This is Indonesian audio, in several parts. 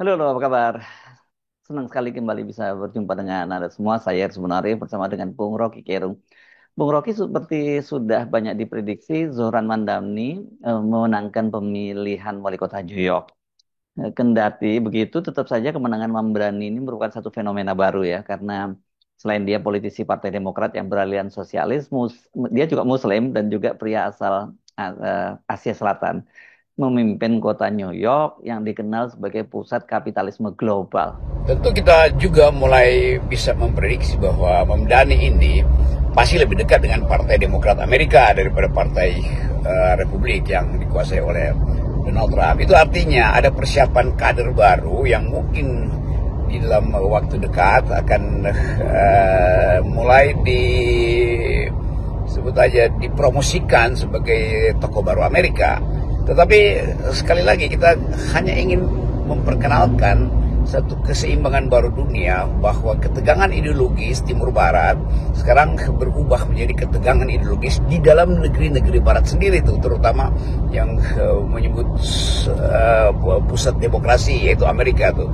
Halo, halo, apa kabar? Senang sekali kembali bisa berjumpa dengan Anda semua. Saya sebenarnya bersama dengan Bung Rocky Gerung. Bung Rocky seperti sudah banyak diprediksi, Zohran Mandani memenangkan pemilihan wali kota New York. Kendati begitu, tetap saja kemenangan Mamdani ini merupakan satu fenomena baru ya, karena selain dia politisi Partai Demokrat yang beraliran sosialis, dia juga Muslim dan juga pria asal Asia Selatan memimpin kota New York yang dikenal sebagai pusat kapitalisme global. Tentu kita juga mulai bisa memprediksi bahwa Mamdani ini pasti lebih dekat dengan Partai Demokrat Amerika daripada Partai Republik yang dikuasai oleh Donald Trump. Itu artinya ada persiapan kader baru yang mungkin di dalam waktu dekat akan mulai sebut aja dipromosikan sebagai tokoh baru Amerika. Tetapi sekali lagi kita hanya ingin memperkenalkan satu keseimbangan baru dunia, bahwa ketegangan ideologis Timur Barat sekarang berubah menjadi ketegangan ideologis di dalam negeri-negeri Barat sendiri itu, terutama yang menyebut pusat demokrasi yaitu Amerika tuh.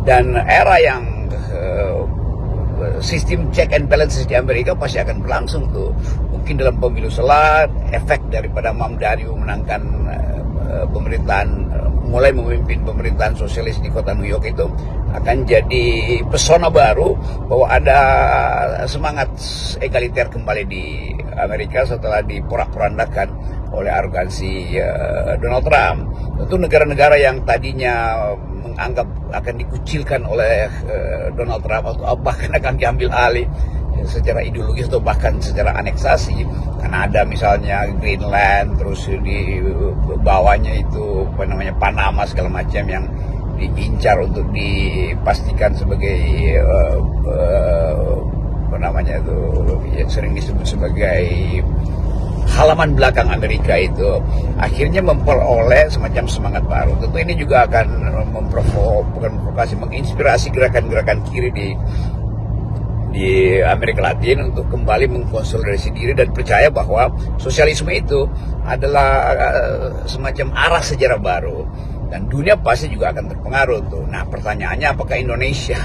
Dan era yang sistem check and balances di Amerika pasti akan berlangsung tuh. Mungkin dalam pemilu selat, efek daripada Mamdani memenangkan pemerintahan, mulai memimpin pemerintahan sosialis di kota New York itu akan jadi pesona baru bahwa ada semangat egaliter kembali di Amerika setelah diporak-porandakan oleh arogansi Donald Trump. Tentu negara-negara yang tadinya menganggap akan dikucilkan oleh Donald Trump atau bahkan akan diambil alih secara ideologis atau bahkan secara aneksasi. Kanada misalnya, Greenland, terus di bawahnya itu apa namanya Panama segala macam yang diincar untuk dipastikan sebagai apa namanya itu yang sering disebut sebagai halaman belakang Amerika itu, akhirnya memperoleh semacam semangat baru. Tentu ini juga akan menginspirasi gerakan-gerakan kiri di Amerika Latin untuk kembali mengkonsolidasi diri dan percaya bahwa sosialisme itu adalah semacam arah sejarah baru dan dunia pasti juga akan terpengaruh tuh. Nah, pertanyaannya apakah Indonesia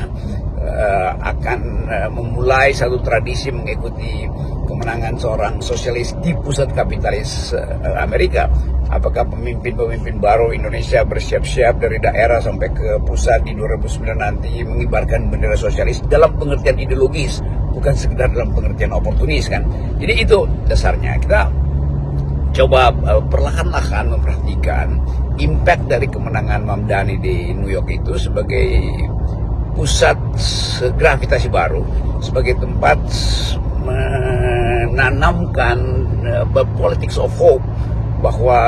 akan memulai satu tradisi mengikuti kemenangan seorang sosialis di pusat kapitalis Amerika? Apakah pemimpin-pemimpin baru Indonesia bersiap-siap dari daerah sampai ke pusat di 2009 nanti mengibarkan bendera sosialis dalam pengertian ideologis, bukan sekedar dalam pengertian oportunis kan? Jadi itu dasarnya. Kita coba perlahan-lahan memperhatikan impact dari kemenangan Mamdani di New York itu sebagai pusat gravitasi baru, sebagai tempat menanamkan politics of hope, bahwa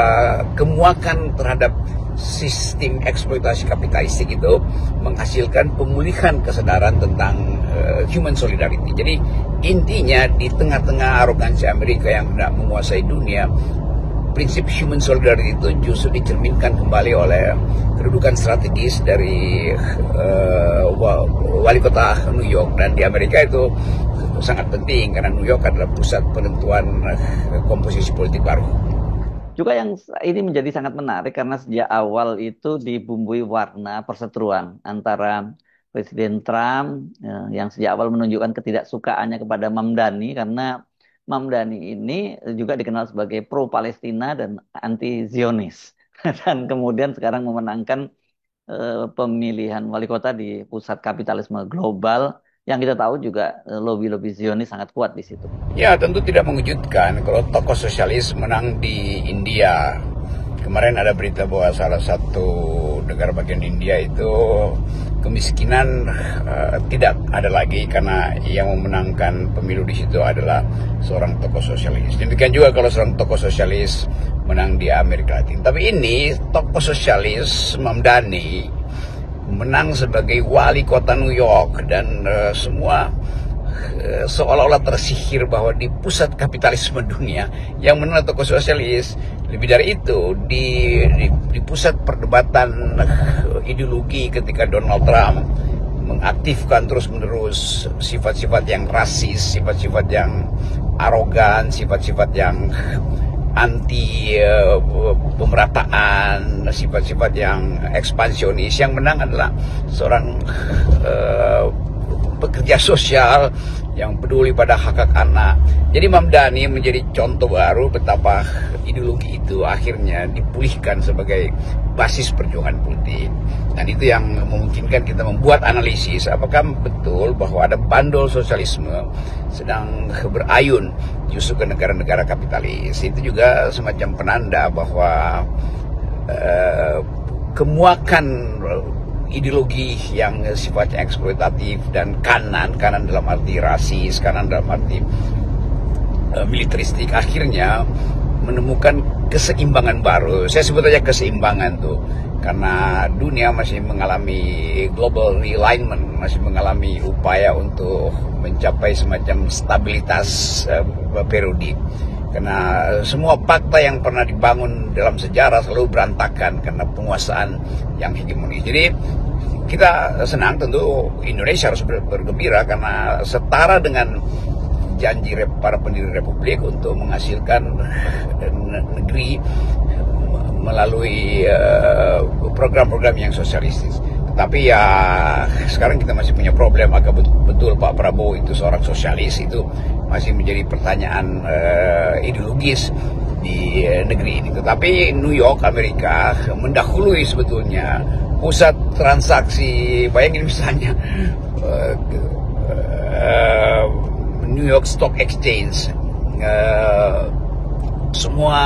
kemuakan terhadap sistem eksploitasi kapitalistik itu menghasilkan pemulihan kesadaran tentang human solidarity. Jadi intinya di tengah-tengah arogansi Amerika yang hendak menguasai dunia, prinsip human solidarity itu justru dicerminkan kembali oleh kedudukan strategis dari wali kota New York. Dan di Amerika itu sangat penting karena New York adalah pusat penentuan komposisi politik baru. Juga yang ini menjadi sangat menarik karena sejak awal itu dibumbui warna perseteruan antara Presiden Trump yang sejak awal menunjukkan ketidaksukaannya kepada Mamdani karena Mamdani ini juga dikenal sebagai pro-Palestina dan anti-Zionis. Dan kemudian sekarang memenangkan pemilihan wali kota di pusat kapitalisme global yang kita tahu juga lobby-lobby Zionis sangat kuat di situ. Ya, tentu tidak mengejutkan kalau tokoh sosialis menang di India. Kemarin ada berita bahwa salah satu negara bagian India itu kemiskinan tidak ada lagi karena yang memenangkan pemilu di situ adalah seorang tokoh sosialis. Demikian juga kalau seorang tokoh sosialis menang di Amerika Latin. Tapi ini tokoh sosialis Mamdani menang sebagai wali kota New York dan semua seolah-olah tersihir bahwa di pusat kapitalisme dunia yang menang tokoh sosialis. Lebih dari itu, di pusat perdebatan ideologi ketika Donald Trump mengaktifkan terus-menerus sifat-sifat yang rasis, sifat-sifat yang arogan, sifat-sifat yang anti pemerataan, sifat-sifat yang ekspansionis. Yang menang adalah seorang pekerja sosial yang peduli pada hak-hak anak. Jadi Mamdani menjadi contoh baru betapa ideologi itu akhirnya dipulihkan sebagai basis perjuangan politik. Dan itu yang memungkinkan kita membuat analisis apakah betul bahwa ada bandul sosialisme sedang berayun justru ke negara-negara kapitalis. Itu juga semacam penanda bahwa kemuakan ideologi yang sifatnya eksploitatif dan kanan dalam arti rasis, kanan dalam arti militeristik, akhirnya menemukan keseimbangan baru. Saya sebut aja keseimbangan tuh, karena dunia masih mengalami global realignment, masih mengalami upaya untuk mencapai semacam stabilitas periodik. Karena semua fakta yang pernah dibangun dalam sejarah selalu berantakan karena penguasaan yang hegemonis. Jadi kita senang, tentu Indonesia harus bergembira karena setara dengan janji para pendiri republik untuk menghasilkan negeri melalui program-program yang sosialistis. Tapi ya sekarang kita masih punya problem, apakah betul Pak Prabowo itu seorang sosialis, itu masih menjadi pertanyaan ideologis di negeri ini. Tetapi New York, Amerika mendahului sebetulnya pusat transaksi. Bayangin misalnya New York Stock Exchange, semua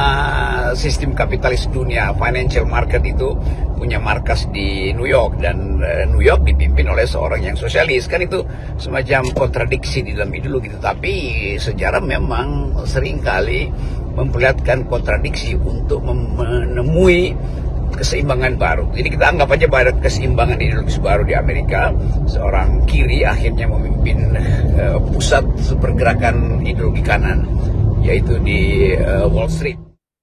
sistem kapitalis dunia, financial market itu punya markas di New York, dan New York dipimpin oleh seorang yang sosialis. Kan itu semacam kontradiksi di dalam ideologi, tetapi sejarah memang seringkali memperlihatkan kontradiksi untuk menemui keseimbangan baru. Jadi kita anggap aja pada keseimbangan ideologis baru di Amerika, seorang kiri akhirnya memimpin pusat pergerakan ideologi kanan, yaitu di Wall Street.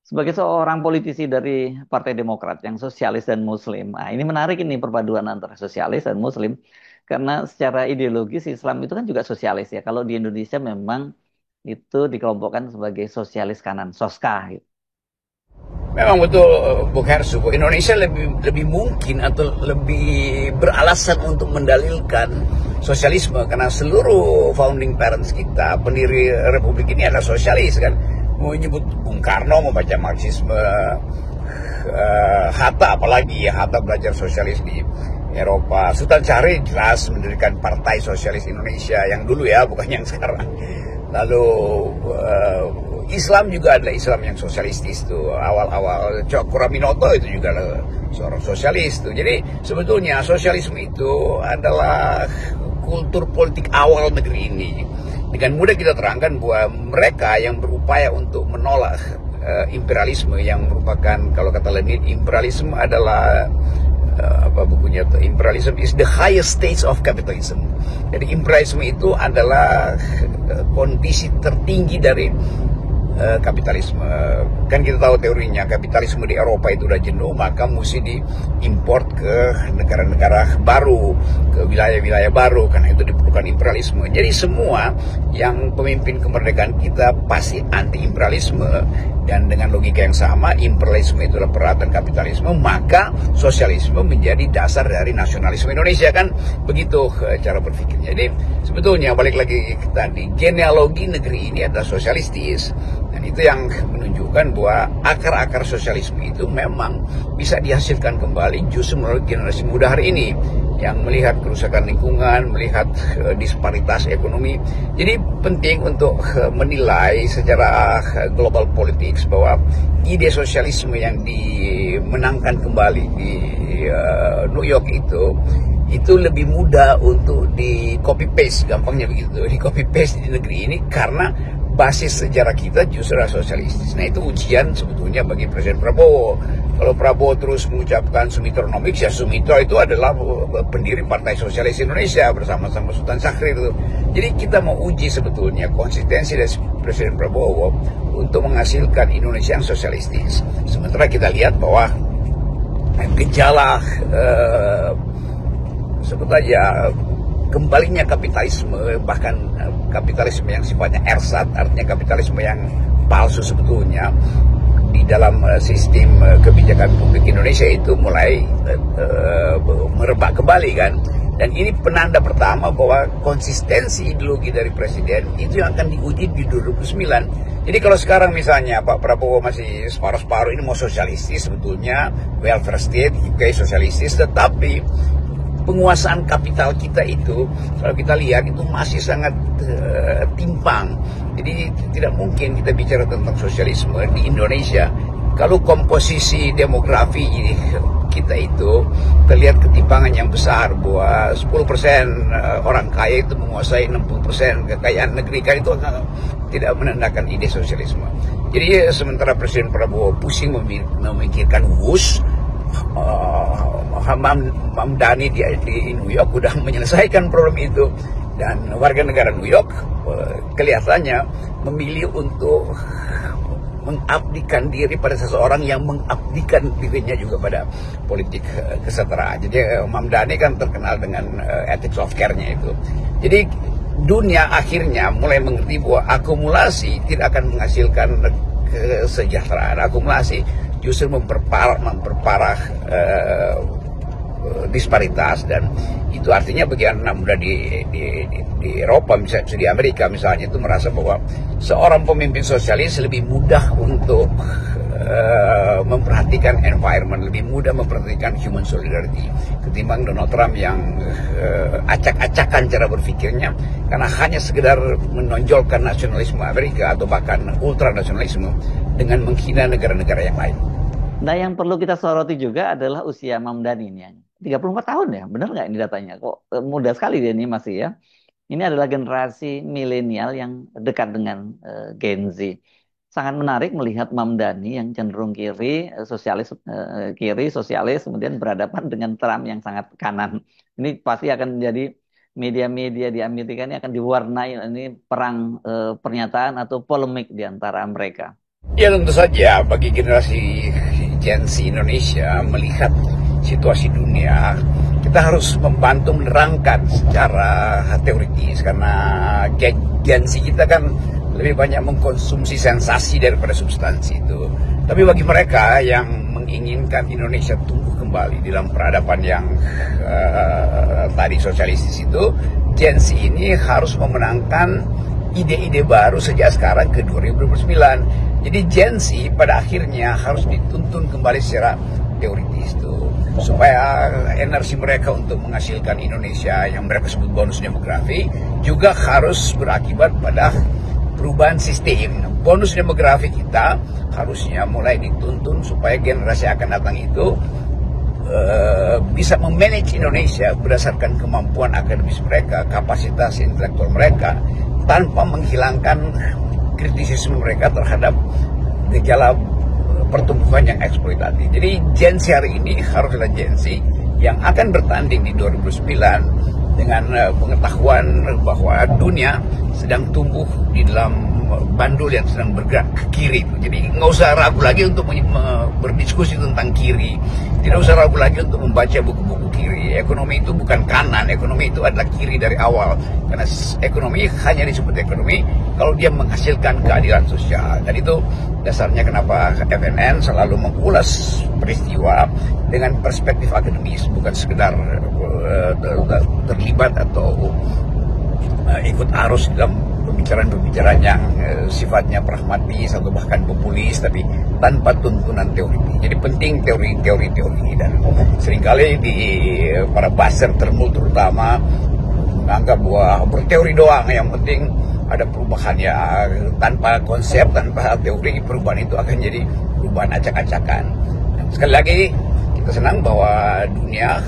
Sebagai seorang politisi dari Partai Demokrat yang sosialis dan Muslim, nah ini menarik ini perpaduan antara sosialis dan Muslim, karena secara ideologis Islam itu kan juga sosialis ya. Kalau di Indonesia memang itu dikelompokkan sebagai sosialis kanan, soska gitu. Memang betul, Bung Hersu, Indonesia lebih mungkin atau lebih beralasan untuk mendalilkan sosialisme karena seluruh founding parents kita, pendiri republik ini adalah sosialis kan. Mau nyebut Bung Karno membaca Marxisme, Hatta apalagi ya, Hatta belajar sosialis di Eropa. Sultan Syahrir jelas mendirikan Partai Sosialis Indonesia yang dulu ya, bukan yang sekarang. Lalu Islam juga adalah Islam yang sosialistis tuh, awal-awal Cokro-Aminoto itu juga seorang sosialis tuh. Jadi sebetulnya sosialisme itu adalah kultur politik awal negeri ini. Dengan mudah kita terangkan bahwa mereka yang berupaya untuk menolak imperialisme, yang merupakan, kalau kata Lenin, imperialisme adalah apa bukunya tuh, imperialism is the highest stage of capitalism. Jadi imperialisme itu adalah kondisi tertinggi dari kapitalisme. Kan kita tahu teorinya, kapitalisme di Eropa itu udah jenuh, maka mesti diimport ke negara-negara baru, ke wilayah-wilayah baru, karena itu diperlukan imperialisme. Jadi semua yang pemimpin kemerdekaan kita pasti anti imperialisme, dan dengan logika yang sama, imperialisme itu adalah peralatan kapitalisme, maka sosialisme menjadi dasar dari nasionalisme Indonesia, kan begitu cara berpikirnya. Jadi sebetulnya balik lagi tadi, genealogi negeri ini adalah sosialistis. Dan itu yang menunjukkan bahwa akar-akar sosialisme itu memang bisa dihasilkan kembali justru melalui generasi muda hari ini yang melihat kerusakan lingkungan, melihat disparitas ekonomi. Jadi penting untuk menilai secara global politics bahwa ide sosialisme yang dimenangkan kembali di New York itu lebih mudah untuk di copy paste, gampangnya begitu, di copy paste di negeri ini karena basis sejarah kita justru sosialistis. Nah itu ujian sebetulnya bagi Presiden Prabowo. Kalau Prabowo terus mengucapkan Sumitronomics, ya Sumitro itu adalah pendiri Partai Sosialis Indonesia bersama-sama Sultan Syahrir. Jadi kita mau uji sebetulnya konsistensi dari Presiden Prabowo untuk menghasilkan Indonesia yang sosialistis. Sementara kita lihat bahwa gejala sebut aja kembalinya kapitalisme, bahkan kapitalisme yang sifatnya ersat, artinya kapitalisme yang palsu sebetulnya, di dalam sistem kebijakan publik Indonesia itu mulai merebak kembali kan. Dan ini penanda pertama bahwa konsistensi ideologi dari presiden itu yang akan diuji di 2009. Jadi kalau sekarang misalnya Pak Prabowo masih separuh-separuh, ini mau sosialistis sebetulnya, welfare state, UK sosialistis, tetapi penguasaan kapital kita itu, kalau kita lihat itu masih sangat timpang. Jadi tidak mungkin kita bicara tentang sosialisme di Indonesia kalau komposisi demografi kita itu terlihat ketimpangan yang besar, bahwa 10% orang kaya itu menguasai 60% kekayaan negeri, kan itu tidak menandakan ide sosialisme. Jadi sementara Presiden Prabowo pusing memikirkan WUS, Mamdani di New York sudah menyelesaikan problem itu, dan warga negara New York kelihatannya memilih untuk mengabdikan diri pada seseorang yang mengabdikan dirinya juga pada politik kesetaraan. Jadi Mamdani kan terkenal dengan ethics of care-nya itu. Jadi dunia akhirnya mulai mengerti bahwa akumulasi tidak akan menghasilkan kesejahteraan. Akumulasi justru memperparah disparitas, dan itu artinya bagi anak muda di Eropa, misalnya di Amerika misalnya, itu merasa bahwa seorang pemimpin sosialis lebih mudah untuk memperhatikan environment, lebih mudah memperhatikan human solidarity ketimbang Donald Trump yang acak-acakan cara berpikirnya karena hanya sekedar menonjolkan nasionalisme Amerika atau bahkan ultranasionalisme dengan menghina negara-negara yang lain. Nah, yang perlu kita soroti juga adalah usia Mamdani ini. 34 tahun ya, benar nggak ini datanya? Kok muda sekali dia ini masih ya. Ini adalah generasi milenial yang dekat dengan Gen Z. Sangat menarik melihat Mamdani yang cenderung kiri, sosialis, kemudian berhadapan dengan Trump yang sangat kanan. Ini pasti akan menjadi media-media di Amerika ini akan diwarnai ini perang pernyataan atau polemik di antara mereka. Ya tentu saja bagi generasi Gen Z Indonesia melihat situasi dunia, kita harus membantu menerangkan secara teoritis, karena Gen Z kita kan lebih banyak mengkonsumsi sensasi daripada substansi itu. Tapi bagi mereka yang menginginkan Indonesia tumbuh kembali dalam peradaban yang tadi sosialistis itu, Gen Z ini harus memenangkan ide-ide baru sejak sekarang ke 2009. Jadi Gen Z pada akhirnya harus dituntun kembali secara teoritis itu, supaya energi mereka untuk menghasilkan Indonesia yang mereka sebut bonus demografi juga harus berakibat pada perubahan sistem. Bonus demografi kita harusnya mulai dituntun supaya generasi akan datang itu bisa memanage Indonesia berdasarkan kemampuan akademis mereka, kapasitas intelektual mereka, tanpa menghilangkan kritisisme mereka terhadap gejala pertumbuhan yang eksploitatif. Jadi Gen Z hari ini haruslah Gen Z yang akan bertanding di 2009 dengan pengetahuan bahwa dunia sedang tumbuh di dalam bandul yang sedang bergerak ke kiri. Jadi nggak usah ragu lagi untuk berdiskusi tentang kiri, tidak usah ragu lagi untuk membaca buku-buku kiri. Ekonomi itu bukan kanan, ekonomi itu adalah kiri dari awal, karena ekonomi hanya disebut ekonomi kalau dia menghasilkan keadilan sosial. Dan itu dasarnya kenapa FNN selalu mengulas peristiwa dengan perspektif akademis, bukan sekedar terlibat atau ikut arus dalam pembicaraan-pembicaraan yang sifatnya pragmatis atau bahkan populis, tapi tanpa tuntunan teori. Jadi penting teori, dan seringkali di para buzzer terutama menganggap bahwa berteori doang, yang penting ada perubahan. Ya, tanpa konsep, tanpa teori, perubahan itu akan jadi perubahan acak-acakan. Sekali lagi kita senang bahwa dunia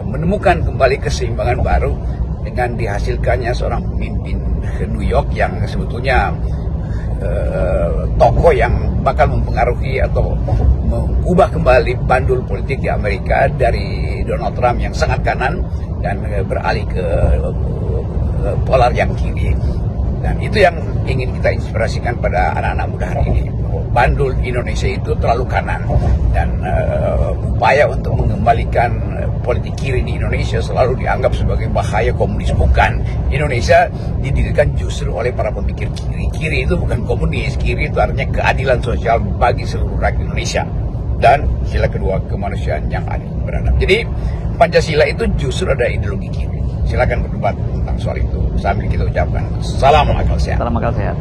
menemukan kembali keseimbangan baru dengan dihasilkannya seorang pemimpin New York yang sebetulnya tokoh yang bakal mempengaruhi atau mengubah kembali bandul politik di Amerika dari Donald Trump yang sangat kanan dan beralih ke polar yang kiri. Dan itu yang ingin kita inspirasikan pada anak-anak muda hari ini. Bandul Indonesia itu terlalu kanan, dan upaya untuk mengembalikan politik kiri di Indonesia selalu dianggap sebagai bahaya komunis. Bukan. Indonesia didirikan justru oleh para pemikir kiri. Kiri itu bukan komunis. Kiri itu artinya keadilan sosial bagi seluruh rakyat Indonesia. Dan sila kedua, kemanusiaan yang adil beradab. Jadi Pancasila itu justru ada ideologi kiri. Silakan berdebat tentang soal itu sambil kita ucapkan salam akal sehat. Salam akal sehat.